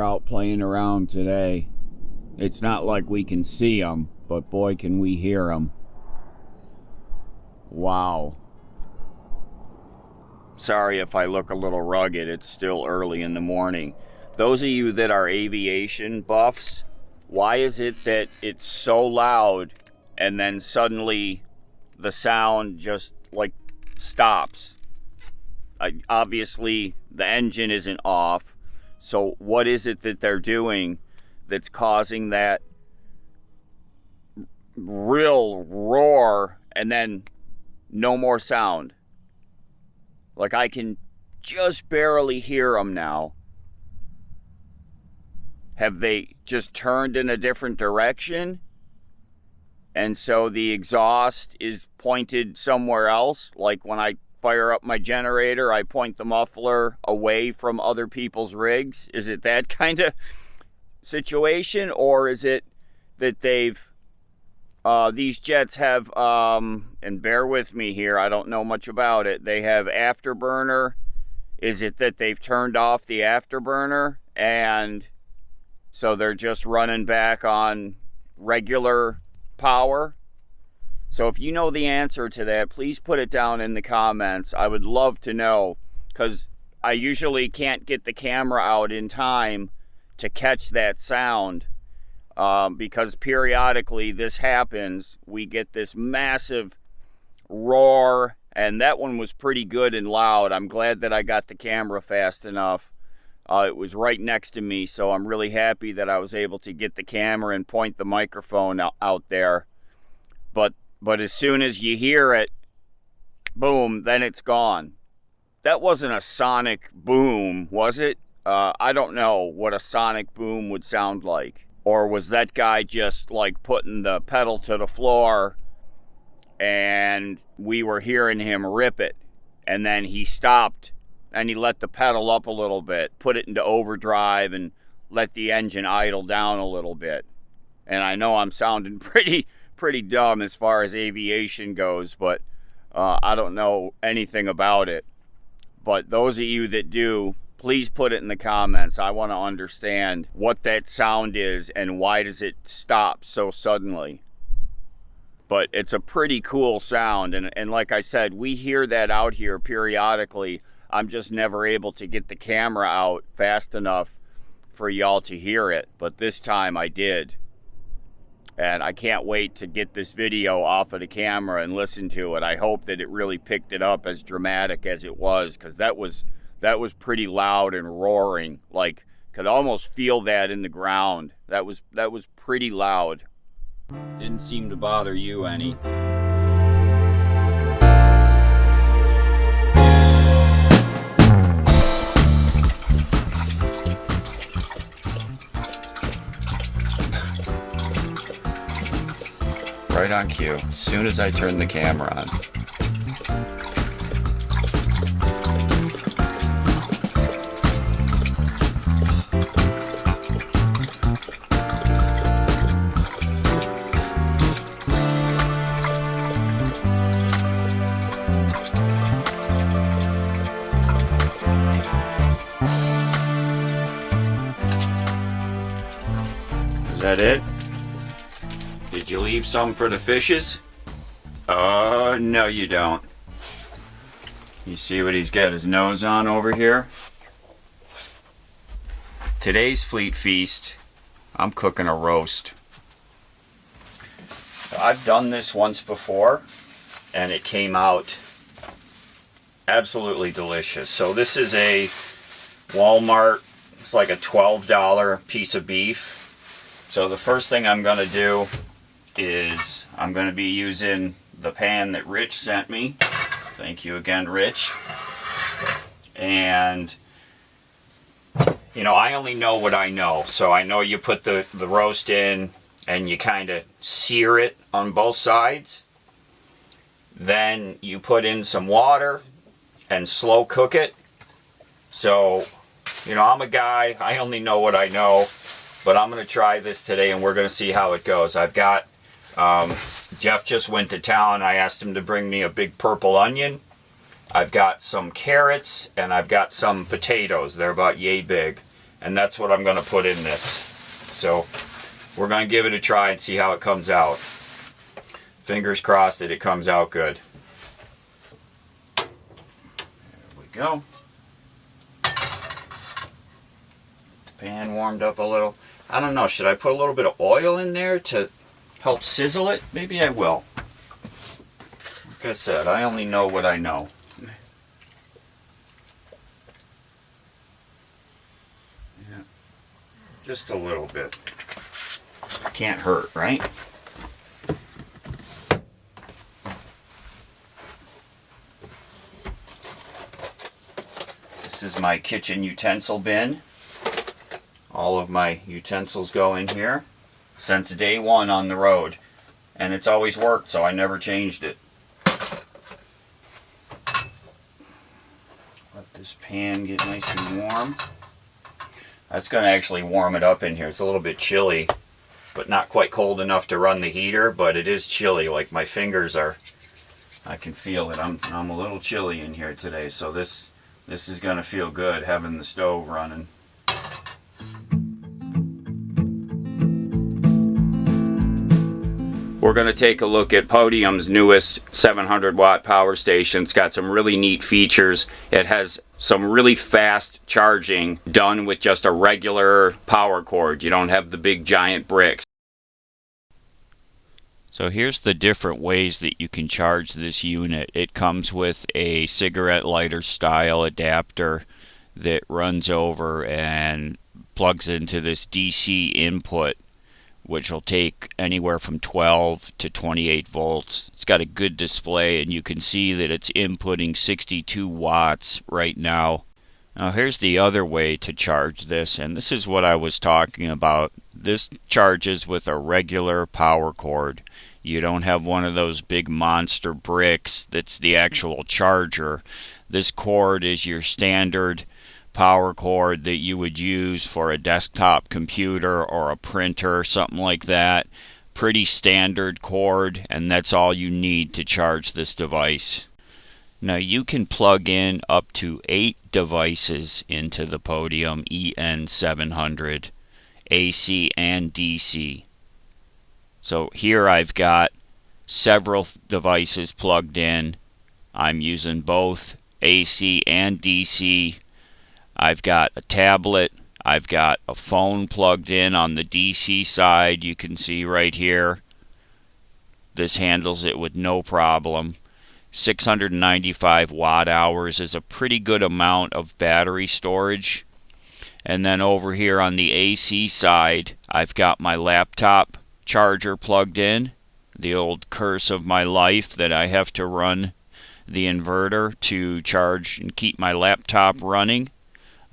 out playing around today. It's not like we can see them, but boy can we hear them. Wow. Sorry if I look a little rugged, it's still early in the morning. Those of you that are aviation buffs, why is it that it's so loud and then suddenly the sound just like stops? Obviously the engine isn't off, so what is it that they're doing that's causing that real roar and then no more sound? Like I can just barely hear them now. Have they just turned in a different direction? And so the exhaust is pointed somewhere else? Like when I fire up my generator, I point the muffler away from other people's rigs? Is it that kind of situation? Or is it that they've, these jets have, and bear with me here, I don't know much about it, they have afterburner. Is it that they've turned off the afterburner and so they're just running back on regular power? So if you know the answer to that, please put it down in the comments. I would love to know, because I usually can't get the camera out in time to catch that sound, because periodically this happens. We get this massive roar, and that one was pretty good and loud. I'm glad that I got the camera fast enough. It was right next to me, so I'm really happy that I was able to get the camera and point the microphone out there. But as soon as you hear it, boom, then it's gone. That wasn't a sonic boom, was it? I don't know what a sonic boom would sound like. Or was that guy just like putting the pedal to the floor and we were hearing him rip it, and then he stopped and he let the pedal up a little bit, put it into overdrive and let the engine idle down a little bit. And I know I'm sounding pretty dumb as far as aviation goes, but I don't know anything about it. But those of you that do, please put it in the comments. I want to understand what that sound is and why does it stop so suddenly. But it's a pretty cool sound, and like I said, we hear that out here periodically. I'm just never able to get the camera out fast enough for y'all to hear it, but this time I did. And I can't wait to get this video off of the camera and listen to it. I hope that it really picked it up as dramatic as it was, because that was pretty loud and roaring. Like, could almost feel that in the ground. That was pretty loud. Didn't seem to bother you any. Right on cue, as soon as I turn the camera on. Is that it? Did you leave some for the fishes? No you don't. You see what he's got his nose on over here? Today's Fleet Feast, I'm cooking a roast. I've done this once before and it came out absolutely delicious. So this is a Walmart, it's like a $12 piece of beef. So the first thing I'm going to do is I'm going to be using the pan that Rich sent me. Thank you again, Rich. And you know, I only know what I know. So I know you put the roast in and you kind of sear it on both sides. Then you put in some water and slow cook it. So, you know, I'm a guy, I only know what I know, but I'm going to try this today and we're going to see how it goes. I've got Jeff just went to town. I asked him to bring me a big purple onion. I've got some carrots and I've got some potatoes. They're about yay big. and that's what I'm going to put in this. So we're going to give it a try and see how it comes out. Fingers crossed that it comes out good. There we go. The pan warmed up a little. I don't know, should I put a little bit of oil in there to help sizzle it? Maybe I will. Like I said, I only know what I know. Yeah, just a little bit. Can't hurt, right? This is my kitchen utensil bin. All of my utensils go in here since day one on the road, and it's always worked, so I never changed it. Let this pan get nice and warm. That's going to actually warm it up in here. It's a little bit chilly, but not quite cold enough to run the heater, but it is chilly. Like my fingers are, I can feel it. I'm a little chilly in here today, so this is going to feel good having the stove running. We're going to take a look at Powdeom's newest 700 watt power station. It's got some really neat features. It has some really fast charging done with just a regular power cord. You don't have the big giant bricks. So here's the different ways that you can charge this unit. It comes with a cigarette lighter style adapter that runs over and plugs into this DC input, which will take anywhere from 12 to 28 volts. It's got a good display, and you can see that it's inputting 62 watts right now. Now here's the other way to charge this, and this is what I was talking about. This charges with a regular power cord. You don't have one of those big monster bricks that's the actual charger. This cord is your standard power cord that you would use for a desktop computer or a printer or something like that. Pretty standard cord, and that's all you need to charge this device. Now you can plug in up to 8 devices into the Powdeom EN700, AC and DC. So here I've got several devices plugged in. I'm using both AC and DC. I've got a tablet, I've got a phone plugged in on the DC side. You can see right here, this handles it with no problem. 695 watt hours is a pretty good amount of battery storage. And then over here on the AC side, I've got my laptop charger plugged in. The old curse of my life that I have to run the inverter to charge and keep my laptop running.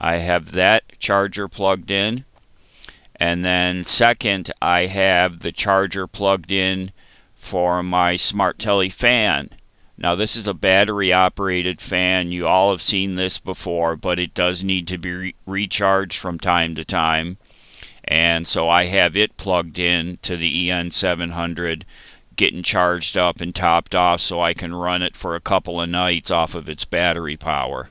I have that charger plugged in, and then second I have the charger plugged in for my smart telly fan. Now this is a battery operated fan. You all have seen this before, but it does need to be recharged from time to time, and so I have it plugged in to the EN700, getting charged up and topped off so I can run it for a couple of nights off of its battery power.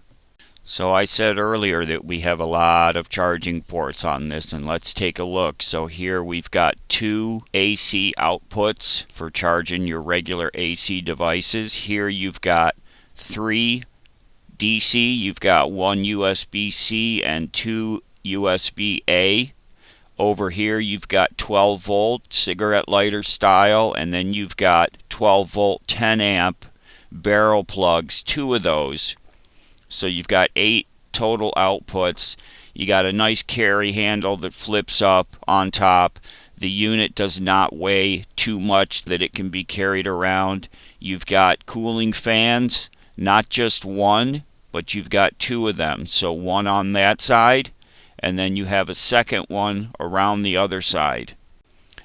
So I said earlier that we have a lot of charging ports on this, and let's take a look. So here we've got 2 AC outputs for charging your regular AC devices. Here you've got 3 DC, you've got 1 USB-C and 2 USB-A. Over here you've got 12 volt cigarette lighter style, and then you've got 12 volt 10 amp barrel plugs, 2 of those. So you've got 8 total outputs. You got a nice carry handle that flips up on top. The unit does not weigh too much that it can be carried around. You've got cooling fans, not just one, but you've got 2 of them. So one on that side, and then you have a second one around the other side.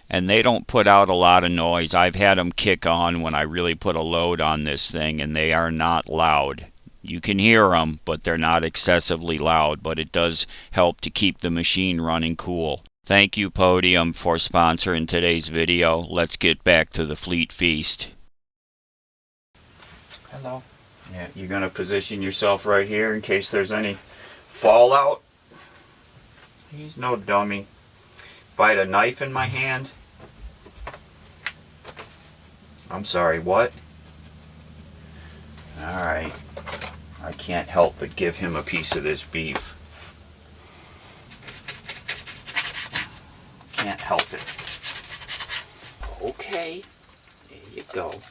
And they don't put out a lot of noise. I've had them kick on when I really put a load on this thing, and they are not loud. You can hear them, but they're not excessively loud, but it does help to keep the machine running cool. Thank you, Powdeom, for sponsoring today's video. Let's get back to the Fleet Feast. Hello. Yeah, you're going to position yourself right here in case there's any fallout. He's no dummy. If I had a knife in my hand... I'm sorry, what? Alright. I can't help but give him a piece of this beef. Can't help it. Okay. There you go.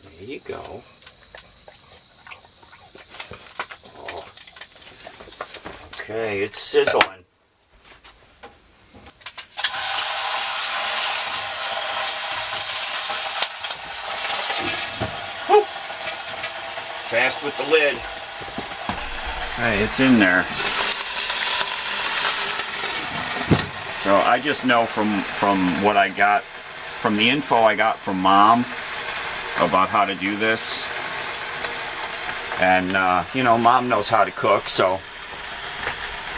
There you go. Oh. Okay, it's sizzling. Woo. Fast with the lid. Hey, it's in there. So I just know from what I got, from the info I got from Mom about how to do this. And, you know, Mom knows how to cook, so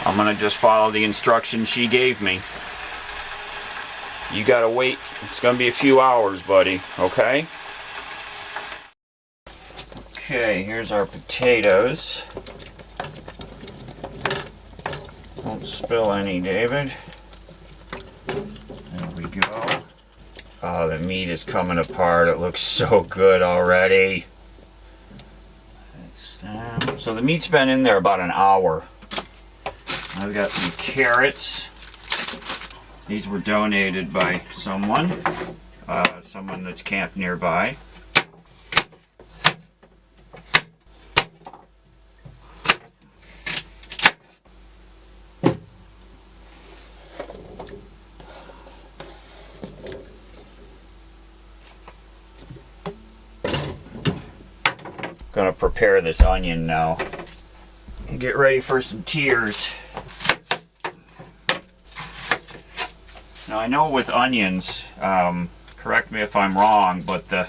I'm going to just follow the instructions she gave me. You got to wait. It's going to be a few hours, buddy, okay? Okay, here's our potatoes. Don't spill any, David. There we go. Oh, the meat is coming apart. It looks so good already. So the meat's been in there about an hour. I've got some carrots. These were donated by someone that's camped nearby. Gonna prepare this onion now. Get ready for some tears. Now I know with onions, correct me if I'm wrong, but the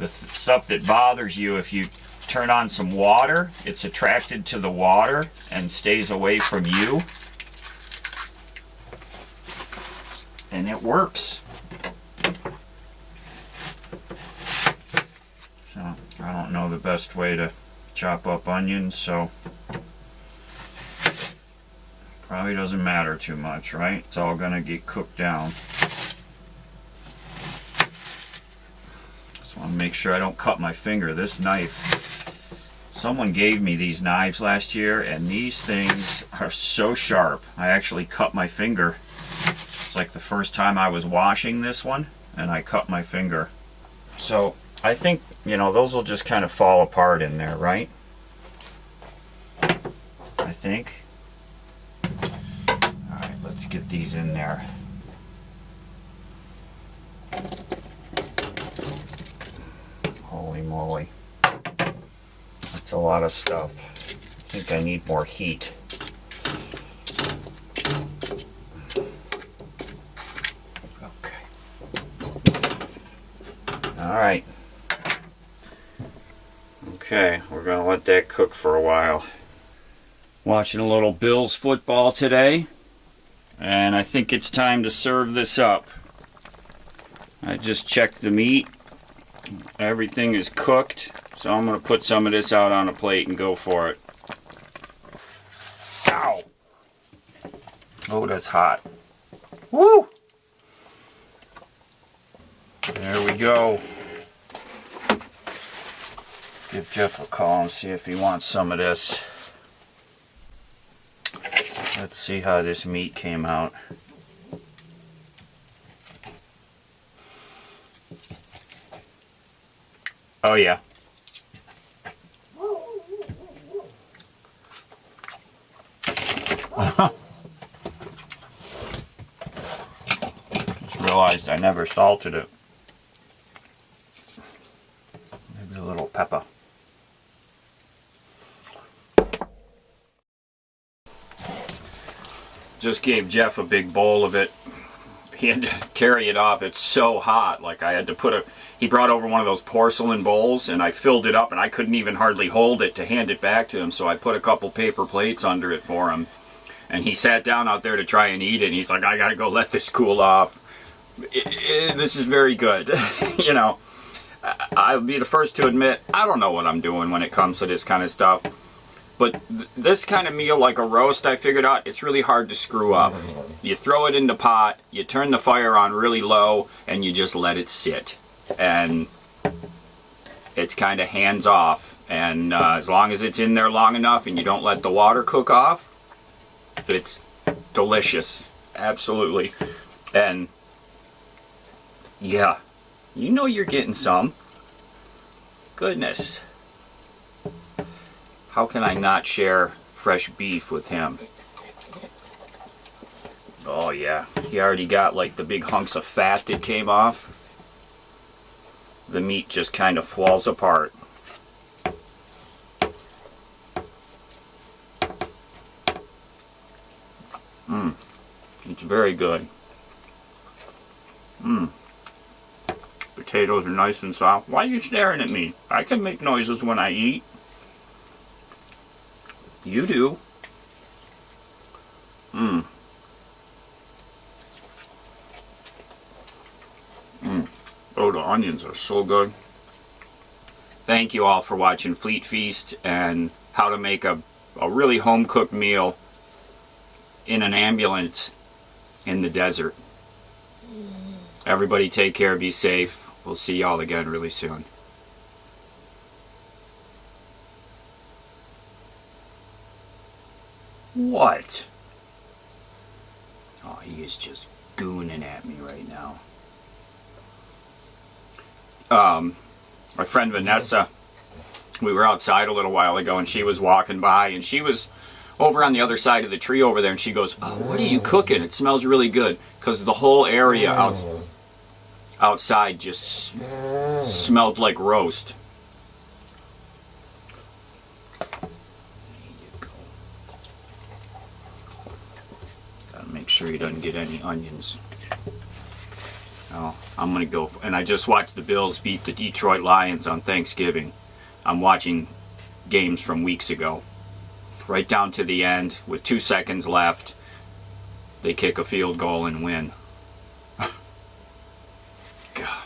stuff that bothers you, if you turn on some water, it's attracted to the water and stays away from you. And it works. So I don't know the best way to chop up onions, so probably doesn't matter too much, right? It's all gonna get cooked down. Just want to make sure I don't cut my finger. This knife, someone gave me these knives last year, and these things are so sharp. I actually cut my finger. It's like the first time I was washing this one, and I cut my finger. So I think, you know, those will just kind of fall apart in there, right? I think. Alright, let's get these in there. Holy moly. That's a lot of stuff. I think I need more heat. Okay. Alright. Okay, we're going to let that cook for a while. Watching a little Bills football today, and I think it's time to serve this up. I just checked the meat. Everything is cooked, so I'm going to put some of this out on a plate and go for it. Ow! Oh, that's hot. Woo! There we go. Give Jeff a call and see if he wants some of this. Let's see how this meat came out. Oh yeah. Just realized I never salted it. Maybe a little pepper. Just gave Jeff a big bowl of it. He had to carry it off. It's so hot. Like I had to put he brought over one of those porcelain bowls and I filled it up and I couldn't even hardly hold it to hand it back to him. So I put a couple paper plates under it for him. And he sat down out there to try and eat it. And he's like, I gotta go let this cool off. This is very good. You know, I'll be the first to admit, I don't know what I'm doing when it comes to this kind of stuff. But this kind of meal, like a roast, I figured out, it's really hard to screw up. You throw it in the pot, you turn the fire on really low, and you just let it sit. And it's kind of hands off. And as long as it's in there long enough and you don't let the water cook off, it's delicious. Absolutely. And yeah, you know you're getting some. Goodness. How can I not share fresh beef with him? Oh yeah, he already got like the big hunks of fat that came off. The meat just kind of falls apart. It's very good. Potatoes are nice and soft. Why are you staring at me? I can make noises when I eat. You do. Oh, the onions are so good. Thank you all for watching Fleet Feast and how to make a really home-cooked meal in an ambulance in the desert. Everybody take care, be safe. We'll see y'all again really soon. What? Oh, he is just gooning at me right now. My friend Vanessa, we were outside a little while ago and she was walking by and she was over on the other side of the tree over there and she goes, "Oh, what are you cooking? It smells really good." Because the whole area outside just smelled like roast. There you go. Gotta make sure he doesn't get any onions. Oh, I'm gonna go, and I just watched the Bills beat the Detroit Lions on Thanksgiving. I'm watching games from weeks ago. Right down to the end, with 2 seconds left, they kick a field goal and win. God,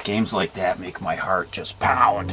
games like that make my heart just pound.